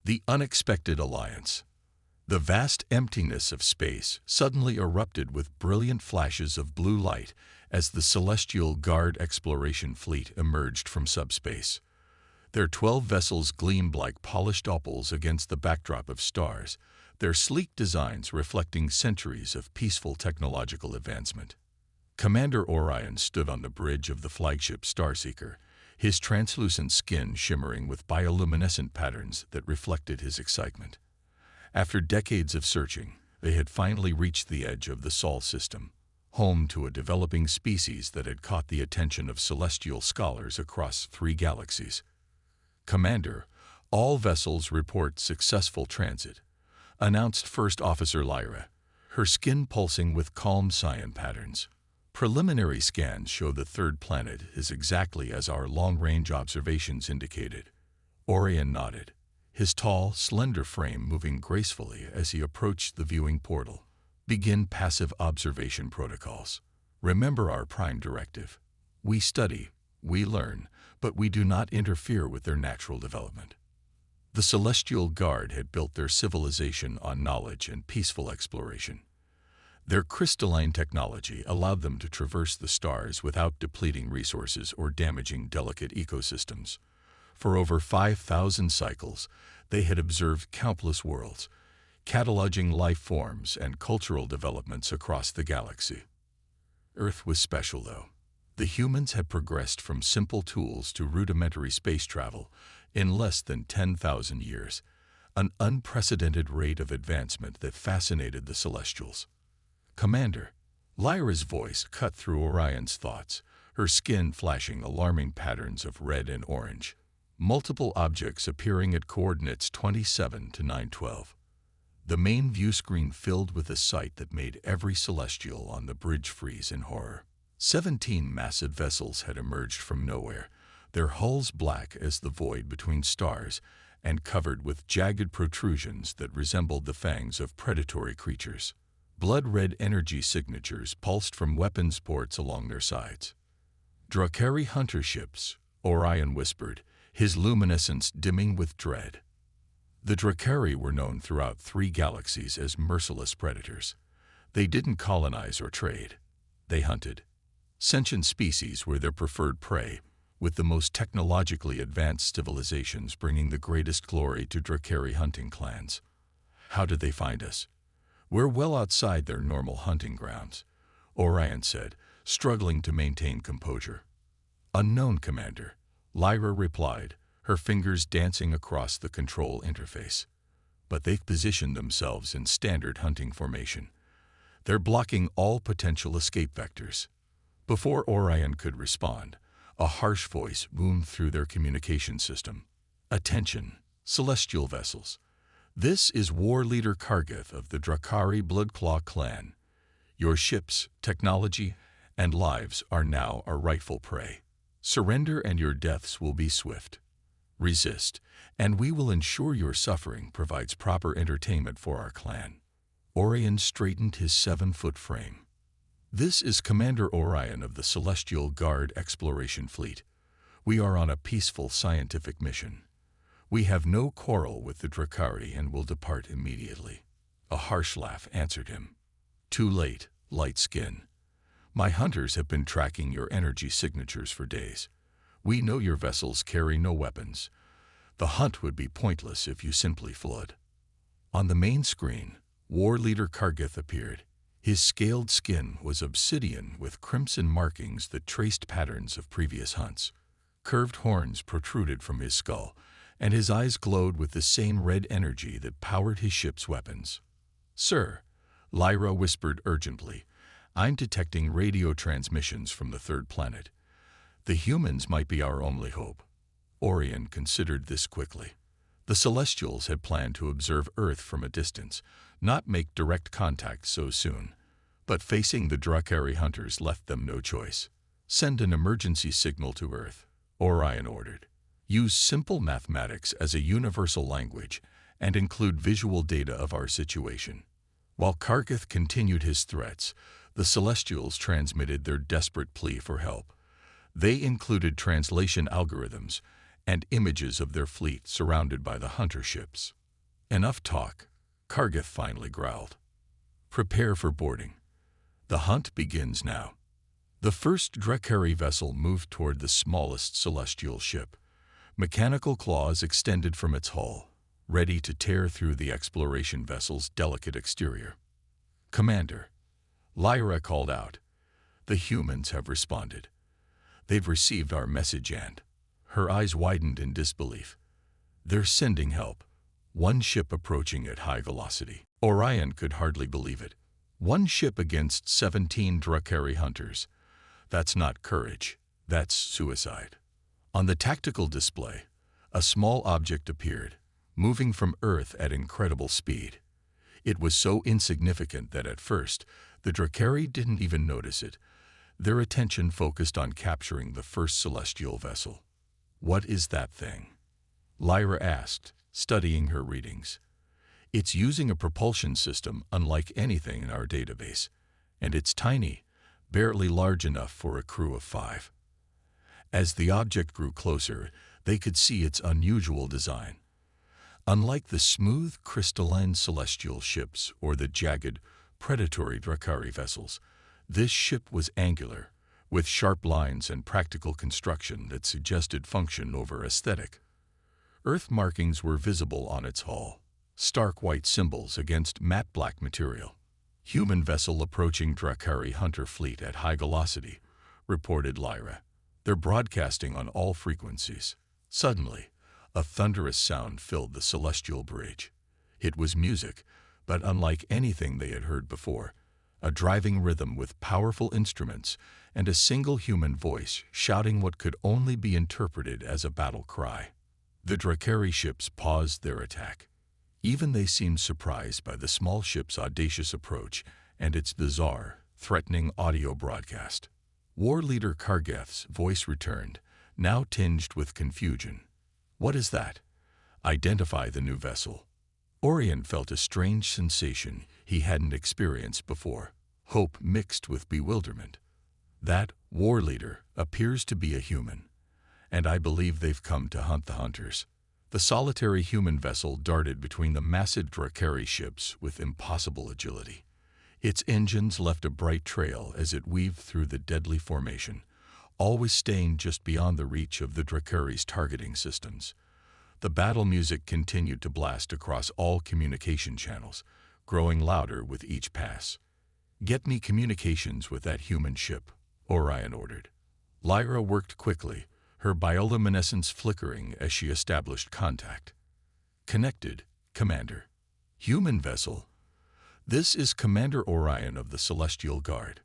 The unexpected alliance. The vast emptiness of space suddenly erupted with brilliant flashes of blue light as the Celestial Guard exploration fleet emerged from subspace. Their 12 vessels gleamed like polished opals against the backdrop of stars, their sleek designs reflecting centuries of peaceful technological advancement. Commander Orion stood on the bridge of the flagship Starseeker, his translucent skin shimmering with bioluminescent patterns that reflected his excitement. After decades of searching, they had finally reached the edge of the Sol system, home to a developing species that had caught the attention of celestial scholars across 3 galaxies. "Commander, all vessels report successful transit," announced First Officer Lyra, her skin pulsing with calm cyan patterns. "Preliminary scans show the third planet is exactly as our long-range observations indicated." Orion nodded, his tall, slender frame moving gracefully as he approached the viewing portal. "Begin passive observation protocols. Remember our prime directive. We study, we learn, but we do not interfere with their natural development." The Celestial Guard had built their civilization on knowledge and peaceful exploration. Their crystalline technology allowed them to traverse the stars without depleting resources or damaging delicate ecosystems. For over 5,000 cycles, they had observed countless worlds, cataloging life forms and cultural developments across the galaxy. Earth was special, though. The humans had progressed from simple tools to rudimentary space travel in less than 10,000 years, an unprecedented rate of advancement that fascinated the Celestials. "Commander," Lyra's voice cut through Orion's thoughts, her skin flashing alarming patterns of red and orange, multiple objects appearing at coordinates 27 to 912. The main view screen filled with a sight that made every Celestial on the bridge freeze in horror. 17 massive vessels had emerged from nowhere, their hulls black as the void between stars and covered with jagged protrusions that resembled the fangs of predatory creatures. Blood-red energy signatures pulsed from weapons ports along their sides. "Drakari hunter ships," Orion whispered, his luminescence dimming with dread. The Drakari were known throughout 3 galaxies as merciless predators. They didn't colonize or trade. They hunted. Sentient species were their preferred prey, with the most technologically advanced civilizations bringing the greatest glory to Drakari hunting clans. "How did they find us?" "We're well outside their normal hunting grounds," Orion said, struggling to maintain composure. "Unknown, Commander," Lyra replied, her fingers dancing across the control interface. "But they've positioned themselves in standard hunting formation. They're blocking all potential escape vectors." Before Orion could respond, a harsh voice boomed through their communication system. "Attention, Celestial vessels. This is War Leader Kargath of the Drakari Bloodclaw clan. Your ships, technology, and lives are now our rightful prey. Surrender and your deaths will be swift. Resist, and we will ensure your suffering provides proper entertainment for our clan." Orion straightened his 7-foot frame. "This is Commander Orion of the Celestial Guard Exploration Fleet. We are on a peaceful scientific mission. We have no quarrel with the Drakari and will depart immediately." A harsh laugh answered him. "Too late, light skin. My hunters have been tracking your energy signatures for days. We know your vessels carry no weapons. The hunt would be pointless if you simply fled." On the main screen, War Leader Kargath appeared. His scaled skin was obsidian with crimson markings that traced patterns of previous hunts. Curved horns protruded from his skull, and his eyes glowed with the same red energy that powered his ship's weapons. "Sir," Lyra whispered urgently, "I'm detecting radio transmissions from the third planet. The humans might be our only hope." Orion considered this quickly. The Celestials had planned to observe Earth from a distance, not make direct contact so soon. But facing the Drakari hunters left them no choice. "Send an emergency signal to Earth," Orion ordered. "Use simple mathematics as a universal language and include visual data of our situation." While Kargath continued his threats, the Celestials transmitted their desperate plea for help. They included translation algorithms, and images of their fleet surrounded by the hunter ships. "Enough talk," Kargith finally growled. "Prepare for boarding. The hunt begins now." The first Drakari vessel moved toward the smallest celestial ship, mechanical claws extended from its hull, ready to tear through the exploration vessel's delicate exterior. "Commander," Lyra called out, "the humans have responded. They've received our message and—" Her eyes widened in disbelief. "They're sending help." One ship approaching at high velocity. Orion could hardly believe it. One ship against 17 Drakari hunters. That's not courage. That's suicide. On the tactical display, a small object appeared, moving from Earth at incredible speed. It was so insignificant that at first, the Drakari didn't even notice it. Their attention focused on capturing the first celestial vessel. "What is that thing?" Lyra asked, studying her readings. "It's using a propulsion system unlike anything in our database, and it's tiny, barely large enough for a crew of 5. As the object grew closer, they could see its unusual design. Unlike the smooth, crystalline celestial ships or the jagged, predatory Drakari vessels, this ship was angular, with sharp lines and practical construction that suggested function over aesthetic. Earth markings were visible on its hull, stark white symbols against matte black material. "Human vessel approaching Drakari hunter fleet at high velocity," reported Lyra. "They're broadcasting on all frequencies." Suddenly, a thunderous sound filled the celestial bridge. It was music, but unlike anything they had heard before, a driving rhythm with powerful instruments and a single human voice shouting what could only be interpreted as a battle cry. The Drakari ships paused their attack. Even they seemed surprised by the small ship's audacious approach and its bizarre, threatening audio broadcast. War leader Kargith's voice returned, now tinged with confusion. "What is that? Identify the new vessel." Orion felt a strange sensation he hadn't experienced before, hope mixed with bewilderment. "That war leader appears to be a human, and I believe they've come to hunt the hunters." The solitary human vessel darted between the massive Drakari ships with impossible agility. Its engines left a bright trail as it weaved through the deadly formation, always staying just beyond the reach of the Drakari's targeting systems. The battle music continued to blast across all communication channels, growing louder with each pass. "Get me communications with that human ship," Orion ordered. Lyra worked quickly, her bioluminescence flickering as she established contact. "Connected, Commander." "Human vessel. This is Commander Orion of the Celestial Guard.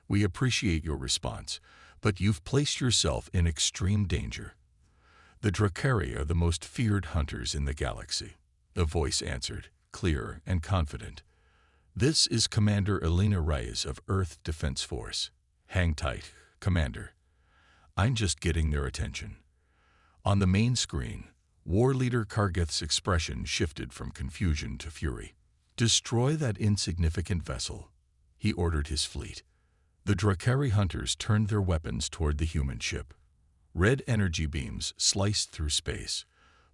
We appreciate your response, but you've placed yourself in extreme danger. The Drakari are the most feared hunters in the galaxy," the voice answered, clear and confident. "This is Commander Elena Reyes of Earth Defense Force. Hang tight, Commander. I'm just getting their attention." On the main screen, War Leader Kargith's expression shifted from confusion to fury. "Destroy that insignificant vessel," he ordered his fleet. The Drakari hunters turned their weapons toward the human ship. Red energy beams sliced through space,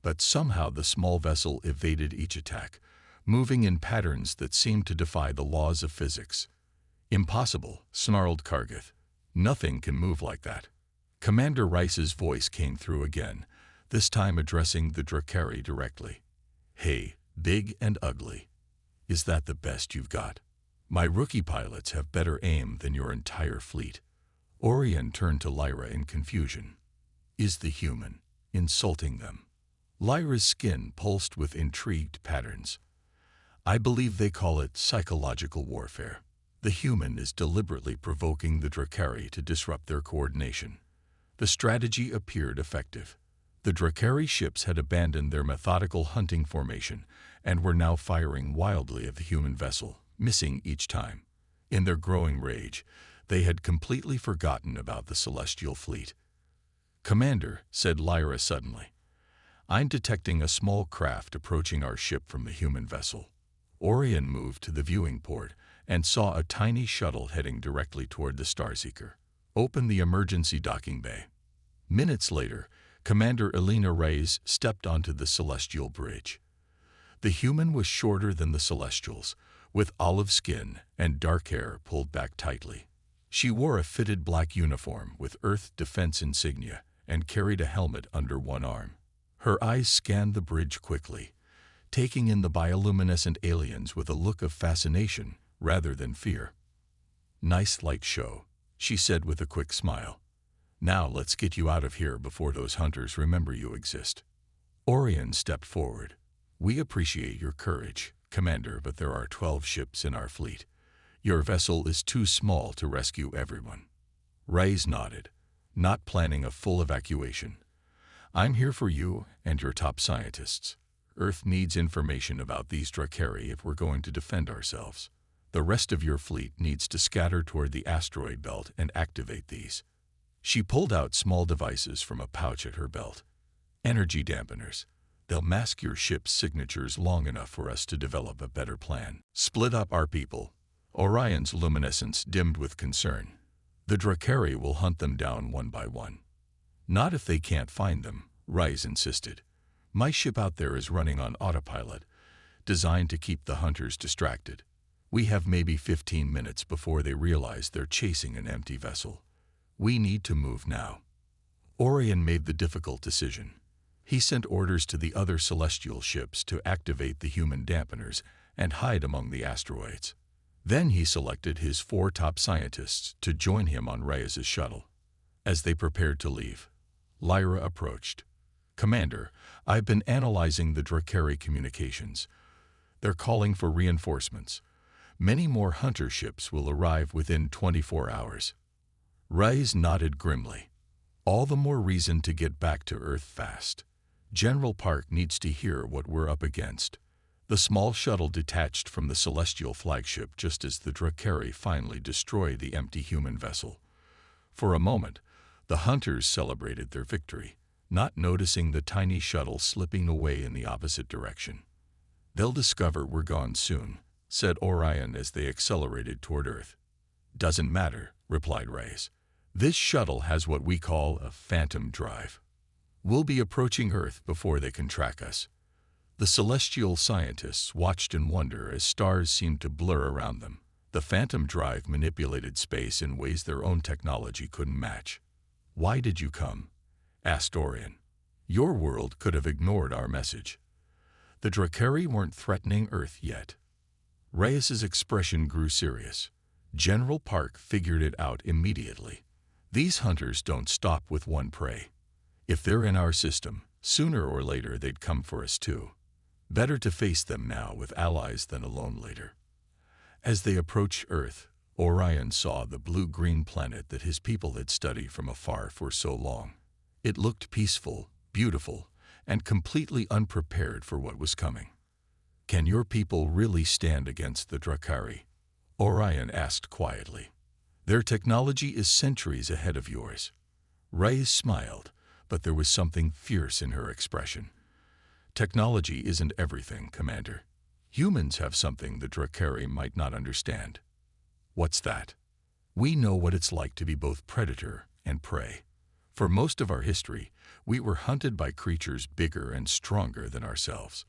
but somehow the small vessel evaded each attack, moving in patterns that seemed to defy the laws of physics. "Impossible," snarled Kargith. "Nothing can move like that." Commander Rice's voice came through again, this time addressing the Drakari directly. "Hey, big and ugly. Is that the best you've got? My rookie pilots have better aim than your entire fleet." Orion turned to Lyra in confusion. Is the human insulting them? Lyra's skin pulsed with intrigued patterns. "I believe they call it psychological warfare. The human is deliberately provoking the Drakari to disrupt their coordination." The strategy appeared effective. The Drakari ships had abandoned their methodical hunting formation and were now firing wildly at the human vessel, missing each time. In their growing rage, they had completely forgotten about the celestial fleet. "Commander," said Lyra suddenly, "I'm detecting a small craft approaching our ship from the human vessel." Orion moved to the viewing port and saw a tiny shuttle heading directly toward the Starseeker. "Open the emergency docking bay." Minutes later, Commander Elena Reyes stepped onto the celestial bridge. The human was shorter than the Celestials, with olive skin and dark hair pulled back tightly. She wore a fitted black uniform with Earth defense insignia and carried a helmet under one arm. Her eyes scanned the bridge quickly, taking in the bioluminescent aliens with a look of fascination rather than fear. "Nice light show," she said with a quick smile. "Now let's get you out of here before those hunters remember you exist." Orion stepped forward. "We appreciate your courage, Commander, but there are 12 ships in our fleet. Your vessel is too small to rescue everyone." Reyes nodded, not planning a full evacuation. "I'm here for you and your top scientists. Earth needs information about these Drakari if we're going to defend ourselves. The rest of your fleet needs to scatter toward the asteroid belt and activate these." She pulled out small devices from a pouch at her belt. "Energy dampeners. They'll mask your ship's signatures long enough for us to develop a better plan. Split up our people." Orion's luminescence dimmed with concern. "The Drakari will hunt them down one by one." "Not if they can't find them," Reyes insisted. "My ship out there is running on autopilot, designed to keep the hunters distracted. We have maybe 15 minutes before they realize they're chasing an empty vessel. We need to move now." Orion made the difficult decision. He sent orders to the other celestial ships to activate the human dampeners and hide among the asteroids. Then he selected his 4 top scientists to join him on Reyes' shuttle. As they prepared to leave, Lyra approached. "Commander, I've been analyzing the Drakari communications. They're calling for reinforcements. Many more hunter ships will arrive within 24 hours. Reyes nodded grimly. "All the more reason to get back to Earth fast. General Park needs to hear what we're up against." The small shuttle detached from the celestial flagship just as the Drakari finally destroyed the empty human vessel. For a moment, the hunters celebrated their victory, not noticing the tiny shuttle slipping away in the opposite direction. "They'll discover we're gone soon," said Orion as they accelerated toward Earth. "Doesn't matter," replied Reyes. "This shuttle has what we call a phantom drive. We'll be approaching Earth before they can track us." The celestial scientists watched in wonder as stars seemed to blur around them. The phantom drive manipulated space in ways their own technology couldn't match. "Why did you come?" asked Orion. "Your world could have ignored our message." The Drakari weren't threatening Earth yet. Reyes' expression grew serious. General Park figured it out immediately. "These hunters don't stop with one prey. If they're in our system, sooner or later they'd come for us too. Better to face them now with allies than alone later." As they approached Earth, Orion saw the blue-green planet that his people had studied from afar for so long. It looked peaceful, beautiful, and completely unprepared for what was coming. "Can your people really stand against the Drakari?" Orion asked quietly. "Their technology is centuries ahead of yours." Reyes smiled, but there was something fierce in her expression. "Technology isn't everything, Commander. Humans have something the Drakari might not understand." "What's that?" "We know what it's like to be both predator and prey. For most of our history, we were hunted by creatures bigger and stronger than ourselves.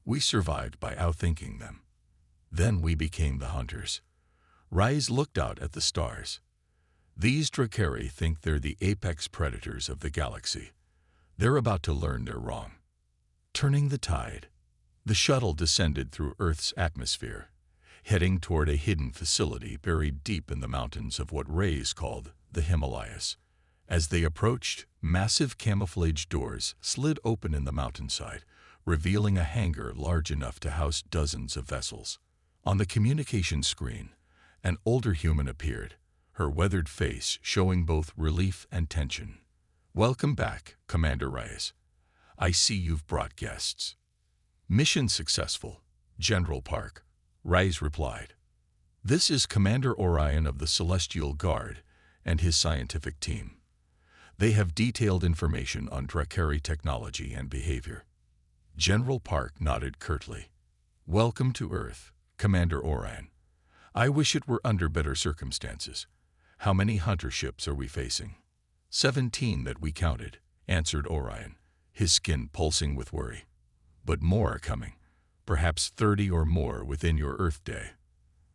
We survived by outthinking them. Then we became the hunters." Reyes looked out at the stars. "These Drakari think they're the apex predators of the galaxy. They're about to learn they're wrong." Turning the tide, the shuttle descended through Earth's atmosphere, heading toward a hidden facility buried deep in the mountains of what Reyes called the Himalayas. As they approached, massive camouflage doors slid open in the mountainside, revealing a hangar large enough to house dozens of vessels. On the communication screen, an older human appeared, her weathered face showing both relief and tension. "Welcome back, Commander Reyes. I see you've brought guests." "Mission successful, General Park," Reyes replied. "This is Commander Orion of the Celestial Guard and his scientific team. They have detailed information on Drakari technology and behavior." General Park nodded curtly. "Welcome to Earth, Commander Orion. I wish it were under better circumstances. How many hunter ships are we facing?" 17 that we counted, answered Orion, his skin pulsing with worry. But more are coming, perhaps 30 or more within your Earth day.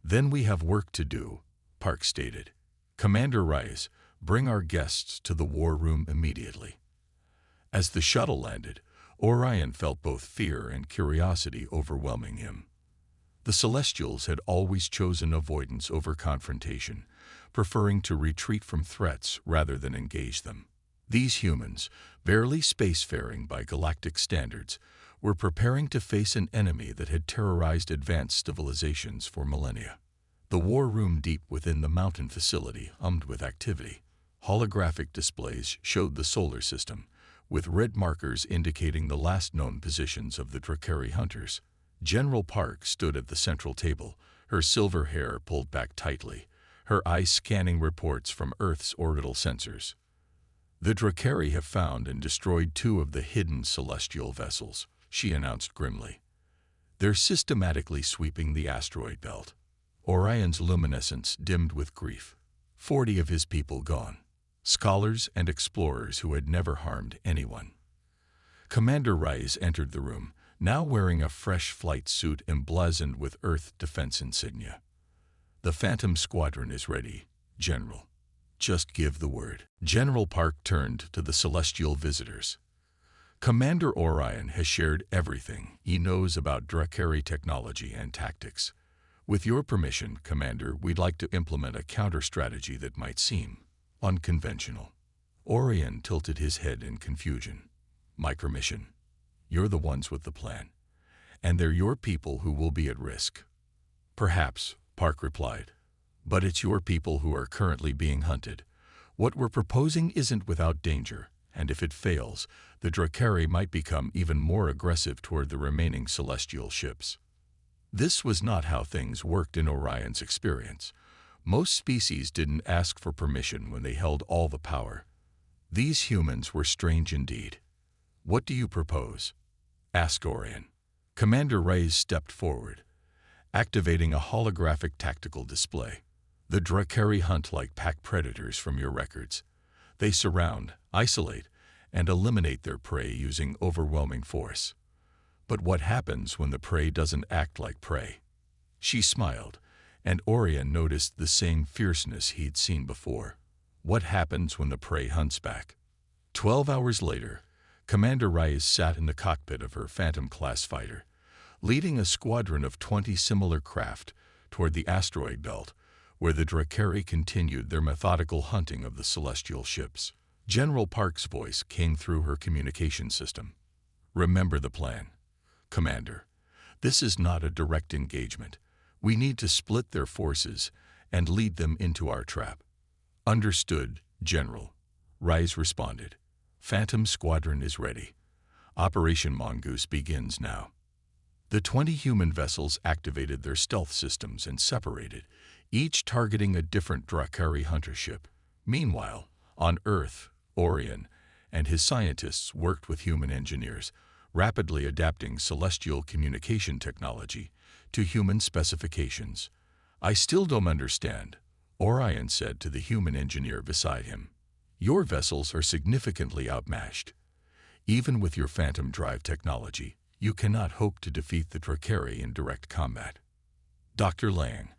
Then we have work to do, Park stated. Commander Rice, bring our guests to the war room immediately. As the shuttle landed, Orion felt both fear and curiosity overwhelming him. The Celestials had always chosen avoidance over confrontation, preferring to retreat from threats rather than engage them. These humans, barely spacefaring by galactic standards, were preparing to face an enemy that had terrorized advanced civilizations for millennia. The war room deep within the mountain facility hummed with activity. Holographic displays showed the solar system, with red markers indicating the last known positions of the Drakari hunters. General Park stood at the central table, her silver hair pulled back tightly, her eyes scanning reports from Earth's orbital sensors. The Drakari have found and destroyed 2 of the hidden celestial vessels, she announced grimly. They're systematically sweeping the asteroid belt. Orion's luminescence dimmed with grief. 40 of his people gone. Scholars and explorers who had never harmed anyone. Commander Rice entered the room, now wearing a fresh flight suit emblazoned with Earth defense insignia. The Phantom Squadron is ready, General. Just give the word. General Park turned to the celestial visitors. Commander Orion has shared everything he knows about Drakari technology and tactics. With your permission, Commander, we'd like to implement a counter-strategy that might seem unconventional. Orion tilted his head in confusion. My permission. You're the ones with the plan. And they're your people who will be at risk. Perhaps, Park replied. But it's your people who are currently being hunted. What we're proposing isn't without danger, and if it fails, the Drakari might become even more aggressive toward the remaining celestial ships. This was not how things worked in Orion's experience. Most species didn't ask for permission when they held all the power. These humans were strange indeed. What do you propose? Asked Orion. Commander Rice stepped forward, activating a holographic tactical display. The Drakari hunt like pack predators from your records. They surround, isolate, and eliminate their prey using overwhelming force. But what happens when the prey doesn't act like prey? She smiled, and Orion noticed the same fierceness he'd seen before. What happens when the prey hunts back? 12 hours later, Commander Rice sat in the cockpit of her Phantom-class fighter, leading a squadron of 20 similar craft toward the asteroid belt, where the Drakari continued their methodical hunting of the celestial ships. General Park's voice came through her communication system. Remember the plan, Commander. This is not a direct engagement. We need to split their forces and lead them into our trap. Understood, General. Rice responded. Phantom Squadron is ready. Operation Mongoose begins now. The 20 human vessels activated their stealth systems and separated, each targeting a different Drakari hunter ship. Meanwhile, on Earth, Orion and his scientists worked with human engineers, rapidly adapting celestial communication technology to human specifications. I still don't understand, Orion said to the human engineer beside him. Your vessels are significantly outmatched. Even with your phantom drive technology, you cannot hope to defeat the Drakari in direct combat. Dr. Lang,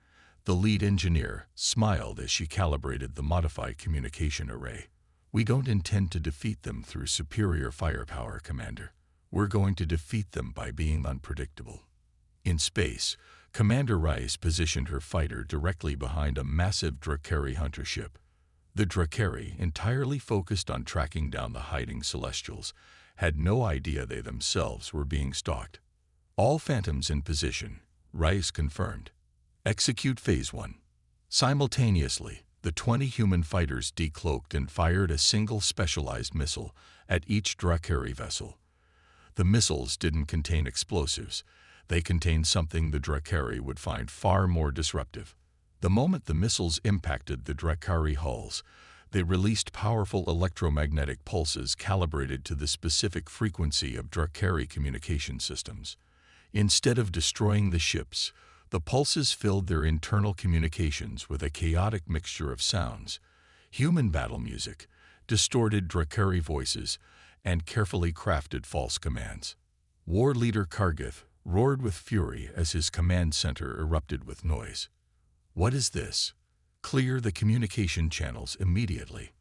the lead engineer, smiled as she calibrated the modified communication array. We don't intend to defeat them through superior firepower, Commander. We're going to defeat them by being unpredictable. In space, Commander Rice positioned her fighter directly behind a massive Drakari hunter ship. The Drakari, entirely focused on tracking down the hiding Celestials, had no idea they themselves were being stalked. All Phantoms in position, Rice confirmed. Execute Phase 1. Simultaneously, the 20 human fighters decloaked and fired a single specialized missile at each Drakari vessel. The missiles didn't contain explosives. They contained something the Drakari would find far more disruptive. The moment the missiles impacted the Drakari hulls, they released powerful electromagnetic pulses calibrated to the specific frequency of Drakari communication systems. Instead of destroying the ships, the pulses filled their internal communications with a chaotic mixture of sounds, human battle music, distorted Drakari voices, and carefully crafted false commands. War leader Kargith roared with fury as his command center erupted with noise. "What is this? Clear the communication channels immediately."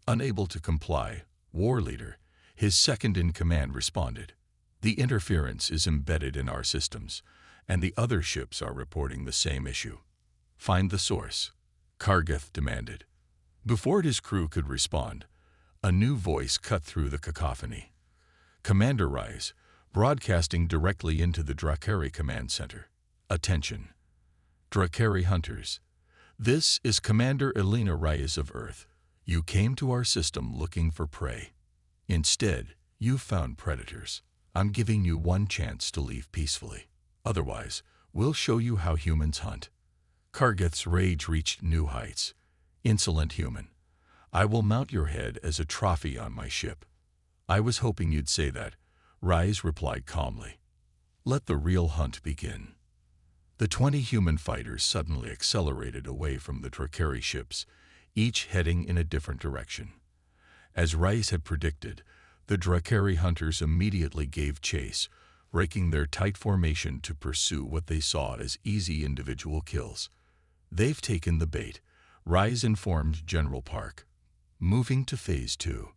Unable to comply, War leader, his second-in-command, responded. "The interference is embedded in our systems, and the other ships are reporting the same issue. Find the source," Kargith demanded. Before his crew could respond, a new voice cut through the cacophony. Commander Rise, broadcasting directly into the Drakari command center. "Attention, Drakari hunters. This is Commander Elena Rise of Earth. You came to our system looking for prey. Instead, you found predators. I'm giving you one chance to leave peacefully. Otherwise, we'll show you how humans hunt." Kargith's rage reached new heights. "Insolent human. I will mount your head as a trophy on my ship." "I was hoping you'd say that," Rise replied calmly. "Let the real hunt begin." The 20 human fighters suddenly accelerated away from the Drakari ships, each heading in a different direction. As Rise had predicted, the Drakari hunters immediately gave chase, breaking their tight formation to pursue what they saw as easy individual kills. "They've taken the bait," Rise informed General Park. Moving to Phase 2.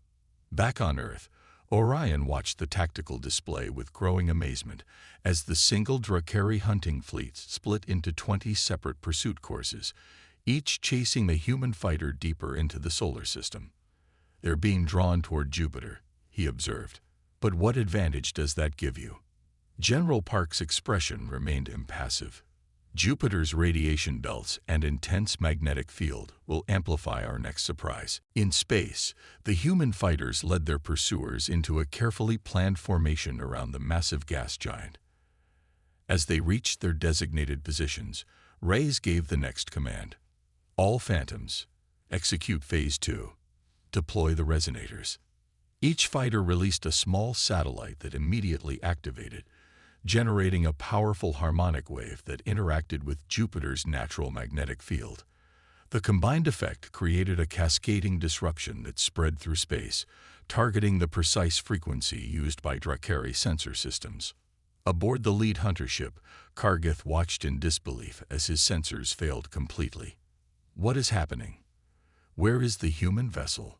Back on Earth, Orion watched the tactical display with growing amazement as the single Drakari hunting fleet split into 20 separate pursuit courses, each chasing the human fighter deeper into the solar system. "They're being drawn toward Jupiter," he observed. "But what advantage does that give you?" General Park's expression remained impassive. "Jupiter's radiation belts and intense magnetic field will amplify our next surprise." In space, the human fighters led their pursuers into a carefully planned formation around the massive gas giant. As they reached their designated positions, Rise gave the next command. "All Phantoms, execute Phase 2. Deploy the resonators." Each fighter released a small satellite that immediately activated, generating a powerful harmonic wave that interacted with Jupiter's natural magnetic field. The combined effect created a cascading disruption that spread through space, targeting the precise frequency used by Drakari sensor systems. Aboard the lead hunter ship, Kargith watched in disbelief as his sensors failed completely. "What is happening? Where is the human vessel?"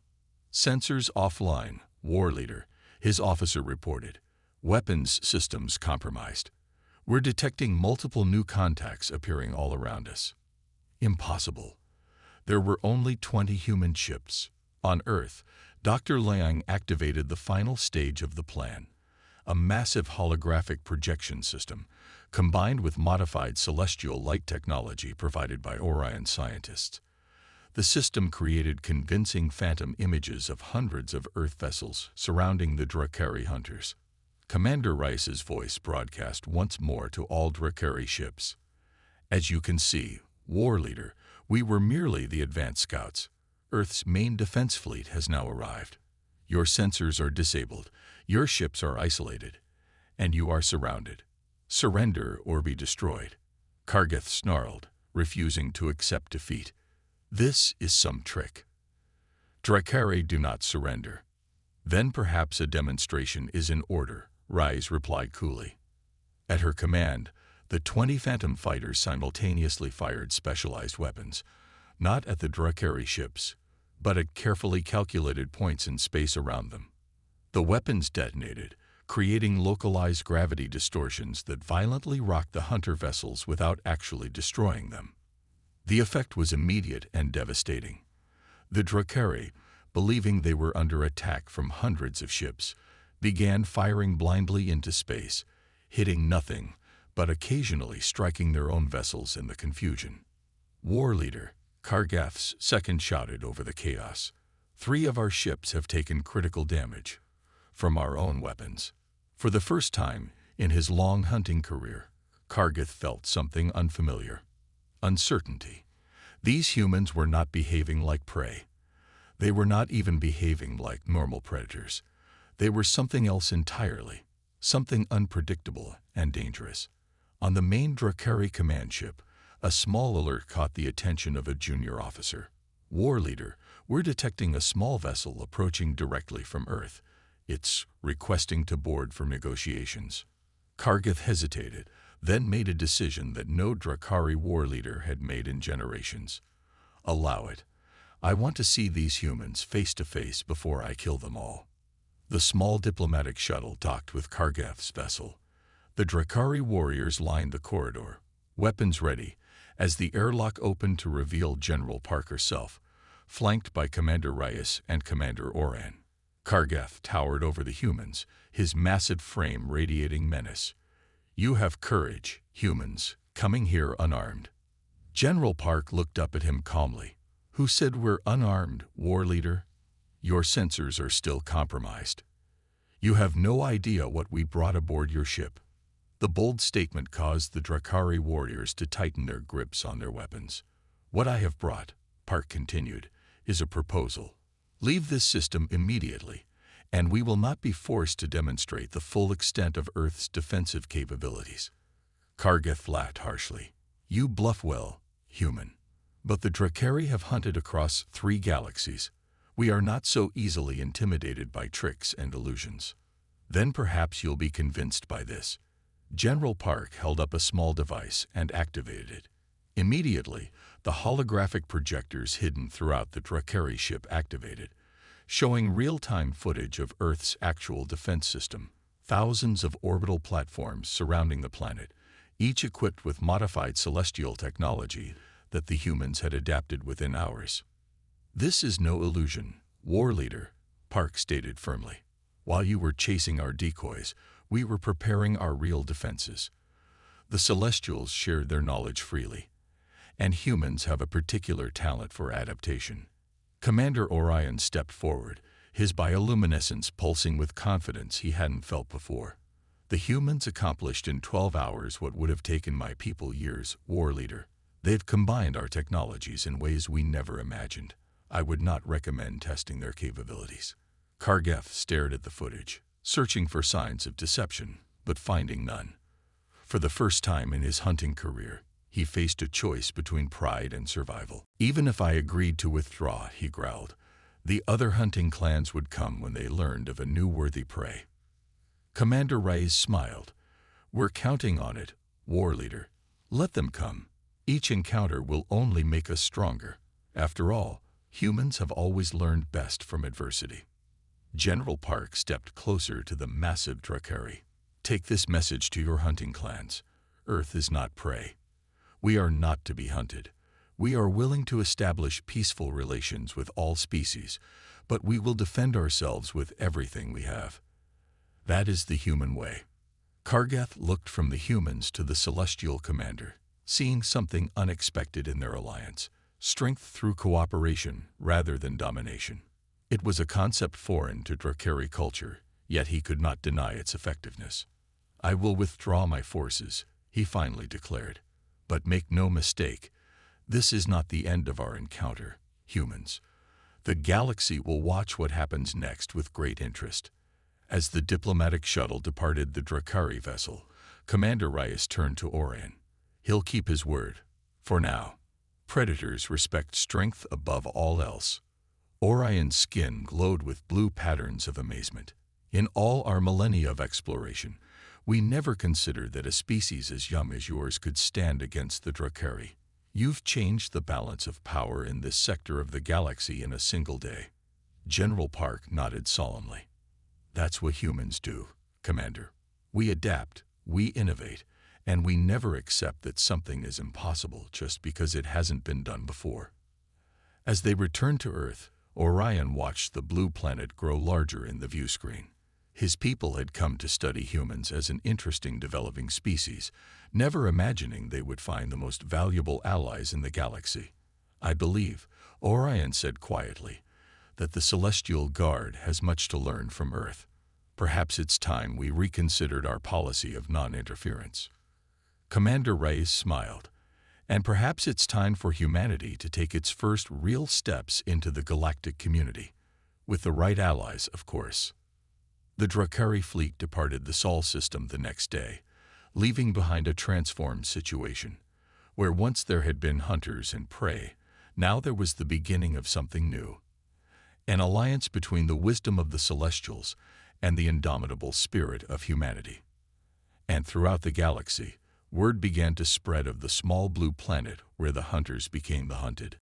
"Sensors offline," War leader, his officer reported. "Weapons systems compromised. We're detecting multiple new contacts appearing all around us." "Impossible. There were only 20 human ships." On Earth, Dr. Liang activated the final stage of the plan, a massive holographic projection system, combined with modified celestial light technology provided by Orion scientists. The system created convincing phantom images of hundreds of Earth vessels surrounding the Drakari hunters. Commander Rice's voice broadcast once more to all Drakari ships. "As you can see, War leader, we were merely the advanced scouts. Earth's main defense fleet has now arrived. Your sensors are disabled, your ships are isolated, and you are surrounded. Surrender or be destroyed." Kargith snarled, refusing to accept defeat. "This is some trick. Drakari do not surrender." "Then perhaps a demonstration is in order," Rise replied coolly. At her command, the 20 Phantom fighters simultaneously fired specialized weapons, not at the Drakari ships, but at carefully calculated points in space around them. The weapons detonated, creating localized gravity distortions that violently rocked the hunter vessels without actually destroying them. The effect was immediate and devastating. The Drakari, believing they were under attack from hundreds of ships, began firing blindly into space, hitting nothing, but occasionally striking their own vessels in the confusion. "War leader," Kargith's second shouted over the chaos. "3 of our ships have taken critical damage from our own weapons." For the first time in his long hunting career, Kargith felt something unfamiliar. Uncertainty. These humans were not behaving like prey. They were not even behaving like normal predators. They were something else entirely, something unpredictable and dangerous. On the main Drakari command ship, a small alert caught the attention of a junior officer. "War leader, we're detecting a small vessel approaching directly from Earth. It's requesting to board for negotiations. Kargath hesitated, then made a decision that no Drakari war leader had made in generations. Allow it. I want to see these humans face to face before I kill them all. The small diplomatic shuttle docked with Kargath's vessel. The Drakari warriors lined the corridor, weapons ready, as the airlock opened to reveal General Park herself, flanked by Commander Reyes and Commander Oran. Kargath towered over the humans, his massive frame radiating menace. You have courage, humans, coming here unarmed. General Park looked up at him calmly. Who said we're unarmed, war leader? Your sensors are still compromised. You have no idea what we brought aboard your ship. The bold statement caused the Drakari warriors to tighten their grips on their weapons. What I have brought, Park continued, is a proposal. Leave this system immediately, and we will not be forced to demonstrate the full extent of Earth's defensive capabilities. Kargath laughed harshly. You bluff well, human. But the Drakari have hunted across 3 galaxies. We are not so easily intimidated by tricks and illusions. Then perhaps you'll be convinced by this. General Park held up a small device and activated it. Immediately, the holographic projectors hidden throughout the Drakari ship activated, showing real-time footage of Earth's actual defense system. Thousands of orbital platforms surrounding the planet, each equipped with modified celestial technology that the humans had adapted within hours. This is no illusion, war leader, Park stated firmly. While you were chasing our decoys, we were preparing our real defenses. The Celestials shared their knowledge freely, and humans have a particular talent for adaptation. Commander Orion stepped forward, his bioluminescence pulsing with confidence he hadn't felt before. The humans accomplished in 12 hours what would have taken my people years, war leader. They've combined our technologies in ways we never imagined. I would not recommend testing their capabilities. Kargath stared at the footage, searching for signs of deception, but finding none. For the first time in his hunting career, he faced a choice between pride and survival. Even if I agreed to withdraw, he growled, the other hunting clans would come when they learned of a new worthy prey. Commander Reyes smiled. We're counting on it, war leader. Let them come. Each encounter will only make us stronger. After all, humans have always learned best from adversity. General Park stepped closer to the massive Drakari. Take this message to your hunting clans. Earth is not prey. We are not to be hunted. We are willing to establish peaceful relations with all species, but we will defend ourselves with everything we have. That is the human way. Kargath looked from the humans to the celestial commander, seeing something unexpected in their alliance. Strength through cooperation rather than domination. It was a concept foreign to Drakari culture, yet he could not deny its effectiveness. I will withdraw my forces, he finally declared. But make no mistake, this is not the end of our encounter, humans. The galaxy will watch what happens next with great interest. As the diplomatic shuttle departed the Drakari vessel, Commander Reyes turned to Orion. He'll keep his word. For now. Predators respect strength above all else. Orion's skin glowed with blue patterns of amazement. In all our millennia of exploration, we never considered that a species as young as yours could stand against the Drakari. You've changed the balance of power in this sector of the galaxy in a single day. General Park nodded solemnly. That's what humans do, Commander. We adapt, we innovate, and we never accept that something is impossible just because it hasn't been done before. As they returned to Earth, Orion watched the blue planet grow larger in the view screen. His people had come to study humans as an interesting developing species, never imagining they would find the most valuable allies in the galaxy. I believe, Orion said quietly, that the Celestial Guard has much to learn from Earth. Perhaps it's time we reconsidered our policy of non-interference. Commander Reyes smiled. And perhaps it's time for humanity to take its first real steps into the galactic community. With the right allies, of course. The Drakari fleet departed the Sol system the next day, leaving behind a transformed situation. Where once there had been hunters and prey, now there was the beginning of something new. An alliance between the wisdom of the Celestials and the indomitable spirit of humanity. And throughout the galaxy, word began to spread of the small blue planet where the hunters became the hunted.